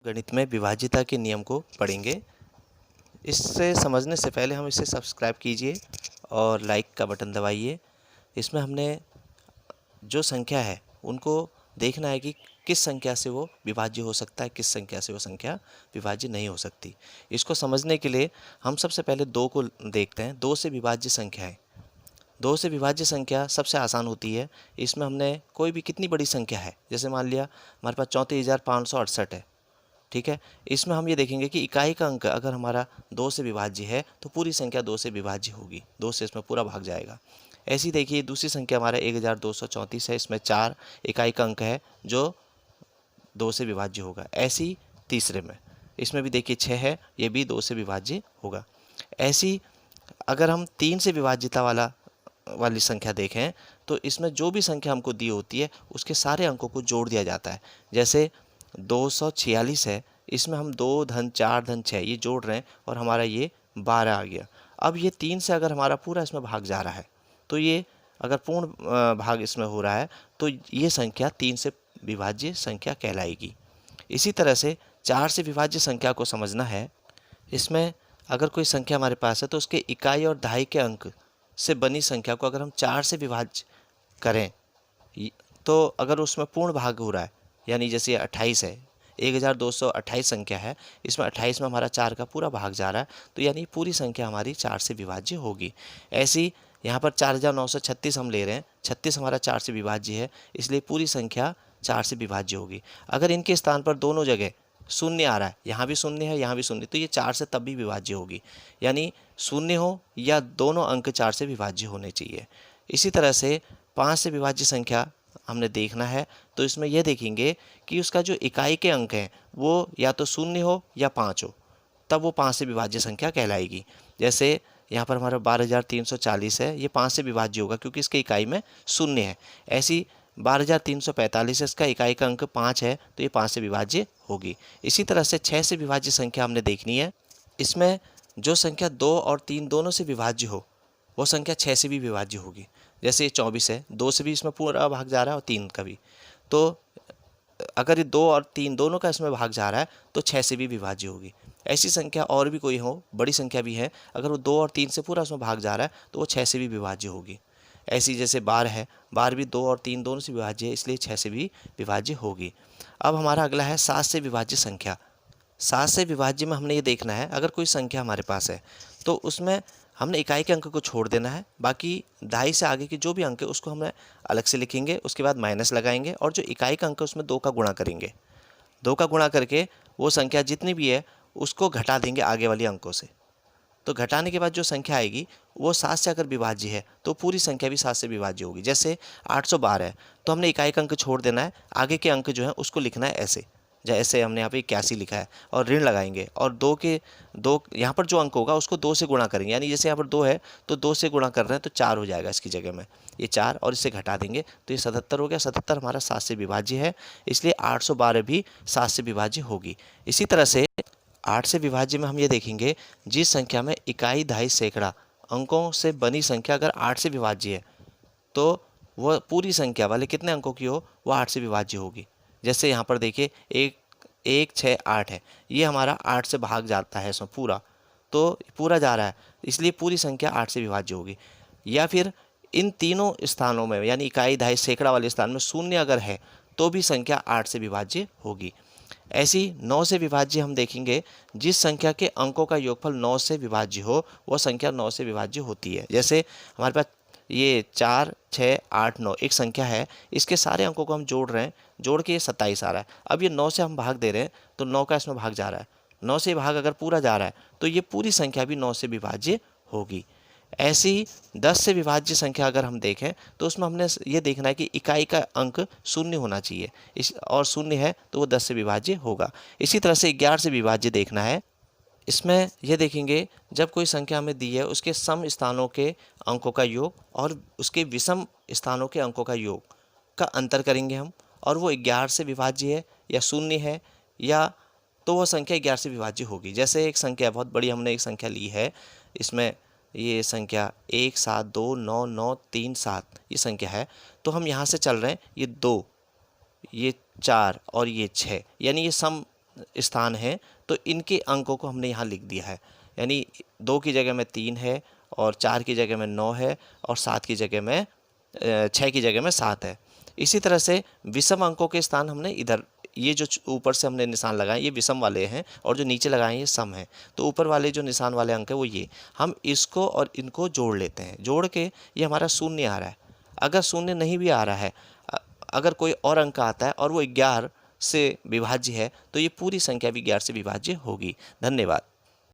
गणित में विभाज्यता के नियम को पढ़ेंगे। इससे समझने से पहले हम इसे सब्सक्राइब कीजिए और लाइक का बटन दबाइए। इसमें हमने जो संख्या है उनको देखना है कि किस संख्या से वो विभाज्य हो सकता है, किस संख्या से वो संख्या विभाज्य नहीं हो सकती। इसको समझने के लिए हम सबसे पहले 2 को देखते हैं। 2 से विभाज्य संख्या है। 2 से विभाज्य संख्या सबसे आसान होती है। इसमें हमने कोई भी कितनी बड़ी संख्या है, जैसे मान लिया हमारे पास 34,568 है, ठीक है। इसमें हम ये देखेंगे कि इकाई का अंक अगर हमारा 2 से विभाज्य है तो पूरी संख्या 2 से विभाज्य होगी, 2 से इसमें पूरा भाग जाएगा। ऐसी देखिए दूसरी संख्या हमारा 1234 है, इसमें 4 इकाई का अंक है जो 2 से विभाज्य होगा। ऐसी तीसरे में, इसमें भी देखिए 6 है, ये भी 2 से विभाज्य होगा। ऐसी अगर हम 3 से विभाज्यता वाली संख्या देखें तो इसमें जो भी संख्या हमको दी होती है उसके सारे अंकों को जोड़ दिया जाता है। जैसे 246 है, इसमें हम 2 धन 4 धन 6 ये जोड़ रहे हैं और हमारा ये 12 आ गया। अब ये 3 से अगर हमारा पूरा इसमें भाग जा रहा है तो ये अगर पूर्ण भाग इसमें हो रहा है तो ये संख्या 3 से विभाज्य संख्या कहलाएगी। इसी तरह से 4 से विभाज्य संख्या को समझना है। इसमें अगर कोई संख्या हमारे पास है तो उसके इकाई और दहाई के अंक से बनी संख्या को अगर हम 4 से विभाज्य करें तो अगर उसमें पूर्ण भाग हो रहा है, यानी जैसे 28 है, 1228 संख्या है, इसमें 28 में हमारा 4 का पूरा भाग जा रहा है तो यानी पूरी संख्या हमारी 4 से विभाज्य होगी। ऐसी यहाँ पर 4936 हम ले रहे हैं, 36 हमारा 4 से विभाज्य है, इसलिए पूरी संख्या 4 से विभाज्य होगी। अगर इनके स्थान पर दोनों जगह शून्य आ रहा है, यहाँ भी शून्य है, यहाँ भी शून्य, तो ये 4 से तब भी विभाज्य होगी। यानी शून्य हो या दोनों अंक 4 से विभाज्य होने चाहिए। इसी तरह से 5 से विभाज्य संख्या हमने देखना है तो इसमें यह देखेंगे कि उसका जो इकाई के अंक हैं वो या तो शून्य हो या 5 हो, तब वो 5 से विभाज्य संख्या कहलाएगी। जैसे यहाँ पर हमारा 12,340 है, ये 5 से विभाज्य होगा क्योंकि इसके इकाई में शून्य है। ऐसी 12,345 है, इसका इकाई का अंक 5 है तो ये 5 से विभाज्य होगी। इसी तरह से 6 से विभाज्य संख्या हमने देखनी है। इसमें जो संख्या 2 और 3 दोनों से विभाज्य हो वो संख्या 6 से भी विभाज्य होगी। जैसे ये 24 है, 2 से भी इसमें पूरा भाग जा रहा है और 3 का भी, तो अगर ये 2 और 3 दोनों का इसमें भाग जा रहा है तो 6 से भी विभाज्य होगी। ऐसी संख्या और भी कोई हो, बड़ी संख्या भी है, अगर वो 2 और 3 से पूरा उसमें भाग जा रहा है तो वो 6 से भी विभाज्य होगी। ऐसी जैसे 12 है, 12 भी 2 और 3 दोनों से विभाज्य है, इसलिए 6 से भी विभाज्य होगी। अब हमारा अगला है 7 से विभाज्य संख्या। 7 से विभाज्य में हमने ये देखना है, अगर कोई संख्या हमारे पास है तो उसमें हमने इकाई के अंक को छोड़ देना है, बाकी दहाई से आगे के जो भी अंक है उसको हमने अलग से लिखेंगे, उसके बाद माइनस लगाएंगे और जो इकाई का अंक है उसमें 2 का गुणा करेंगे। 2 का गुणा करके वो संख्या जितनी भी है उसको घटा देंगे आगे वाले अंकों से। तो घटाने के बाद जो संख्या आएगी वो 7 से अगर विभाज्य है तो पूरी संख्या भी 7 से विभाज्य होगी। जैसे 812 है तो हमने इकाई का अंक छोड़ देना है, आगे के अंक जो है उसको लिखना है ऐसे, जैसे हमने यहाँ पे 81 लिखा है और ऋण लगाएंगे और 2 यहाँ पर जो अंक होगा उसको 2 से गुणा करेंगे, यानी जैसे यहाँ पर 2 है तो 2 से गुणा कर रहे हैं तो 4 हो जाएगा इसकी जगह में, ये 4 और इससे घटा देंगे तो ये 77 हो गया। 77 हमारा 7 से विभाज्य है, इसलिए 812 भी 7 से विभाज्य होगी। इसी तरह से 8 से विभाज्य में हम ये देखेंगे जिस संख्या में इकाई दहाई सैकड़ा अंकों से बनी संख्या अगर 8 से विभाज्य है तो वह पूरी संख्या वाले कितने अंकों की हो वह 8 से विभाज्य होगी। जैसे यहाँ पर देखिए 1 6 8 है, ये हमारा 8 से भाग जाता है इसमें पूरा, तो पूरा जा रहा है इसलिए पूरी संख्या 8 से विभाज्य होगी। या फिर इन तीनों स्थानों में यानी इकाई दहाई सैकड़ा वाले स्थान में शून्य अगर है तो भी संख्या 8 से विभाज्य होगी। ऐसी 9 से विभाज्य हम देखेंगे जिस संख्या के अंकों का योगफल 9 से विभाज्य हो वह संख्या 9 से विभाज्य होती है। जैसे हमारे पास ये 4 6 8 9 एक संख्या है, इसके सारे अंकों को हम जोड़ रहे हैं, जोड़ के ये 27 आ रहा है। अब ये 9 से हम भाग दे रहे हैं तो 9 का इसमें भाग जा रहा है, 9 से भाग अगर पूरा जा रहा है तो ये पूरी संख्या भी 9 से विभाज्य होगी। ऐसी 10 से विभाज्य संख्या अगर हम देखें तो उसमें हमने ये देखना है कि इकाई का अंक शून्य होना चाहिए, इस और शून्य है तो वो 10 से विभाज्य होगा। इसी तरह से 11 से विभाज्य देखना है। इसमें यह देखेंगे जब कोई संख्या हमें दी है उसके सम स्थानों के अंकों का योग और उसके विषम स्थानों के अंकों का योग का अंतर करेंगे हम, और वो 11 से विभाज्य है या शून्य है या तो वह संख्या 11 से विभाज्य होगी। जैसे एक संख्या बहुत बड़ी हमने एक संख्या ली है, इसमें ये संख्या 1729937 ये संख्या है, तो हम यहाँ से चल रहे हैं ये 2 ये 4 और ये 6, यानी ये सम स्थान हैं, तो इनके अंकों को हमने यहाँ लिख दिया है। यानी 2 की जगह में 3 है, और 4 की जगह में 9 है, और 7 की जगह में 6 की जगह में 7 है। इसी तरह से विषम अंकों के स्थान हमने इधर, ये जो ऊपर से हमने निशान लगाए ये विषम वाले हैं, और जो नीचे लगाए ये सम हैं। तो ऊपर वाले जो निशान वाले अंक है वो ये, हम इसको और इनको जोड़ लेते हैं। जोड़ के ये हमारा शून्य आ रहा है। अगर शून्य नहीं भी आ रहा है, अगर कोई और अंक आता है और वो 11 से विभाज्य है, तो ये पूरी संख्या भी 11 से विभाज्य होगी। धन्यवाद।